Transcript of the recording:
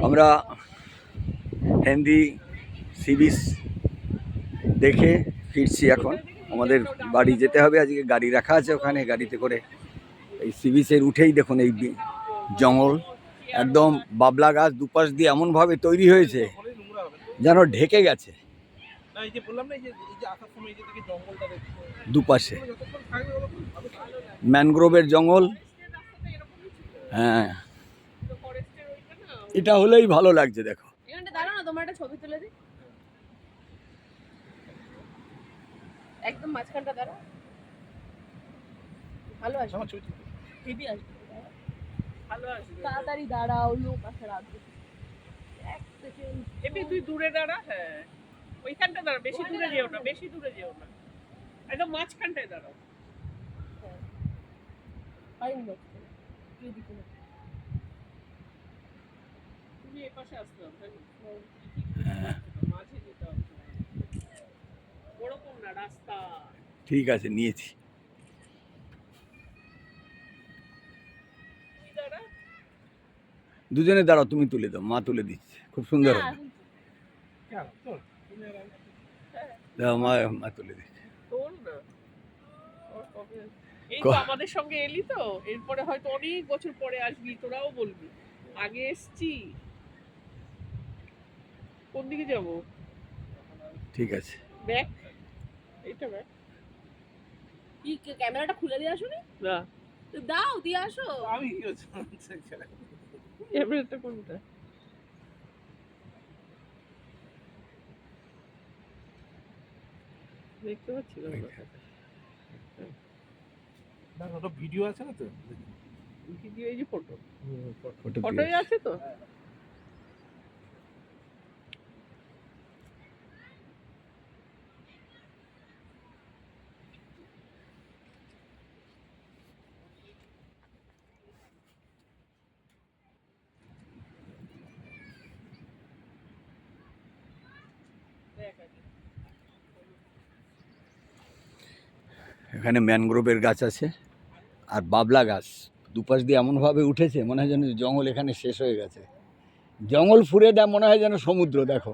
আমরা Henry sea beach দেখে ফিরছি এখন। আমাদের বাড়ি যেতে হবে, আজকে গাড়ি রাখা আছে ওখানে, গাড়িতে করে এই সি বিচের উঠেই দেখুন এই জঙ্গল, একদম বাবলা গাছ দুপাশ দিয়ে এমনভাবে তৈরি হয়েছে যেন ঢেকে গেছে দুপাশে, ম্যানগ্রোভের জঙ্গল। হ্যাঁ, এটা হলেই ভালো লাগছে। দেখো একদম মাঝখানটা দাঁড়া, ভালো আসবে, দিদি আসবে, ভালো আসবে, তাড়াতাড়ি দাঁড়াও, লোক আছে রাত। এক সেকেন্ড এমনি তুই দূরে দাঁড়া। হ্যাঁ, ওইখানটা দাঁড়া, বেশি দূরে যেও না, বেশি দূরে যেও না, একদম মাঝখানটায় দাঁড়াও। হ্যাঁ, ফাইন বক্স তুই দিকে তুমি এই পাশে আসতে হবে, মাঝে যেতে হবে, বড় কোন না রাস্তা। ঠিক আছে, নিয়েছি। দুজনে দাঁড়াও, তুমি তুলে দাও, মা তুলে দিচ্ছে, খুব সুন্দর হবে। দাও, মা তুলে দিচ্ছে। এই তো আমাদের সঙ্গে এলি তো, এরপরে হয়তো অনেক বছর পরে আসবি, তোরাও বলবি আগে এসছি। কোন দিকে যাব? ঠিক আছে, ব্যাক, এইটা ব্যাক। কি ক্যামেরাটা খুলে দিয়ে আসো না, দাও দিয়ে আসো। আমি কি হচ্ছে ক্যামেরাটা কোনটা? দেখতে পাচ্ছি না, ওটা ভিডিও আছে না তো, ভিডিও এই যে ফটো, ফটোই আছে তো। এখানে ম্যানগ্রোভের গাছ আছে আর বাবলা গাছ দুপাশ দিয়ে এমনভাবে উঠেছে, মনে হয় যেন জঙ্গল এখানে শেষ হয়ে গেছে। জঙ্গল ফুরে দেয়, মনে হয় যেন সমুদ্র। দেখো।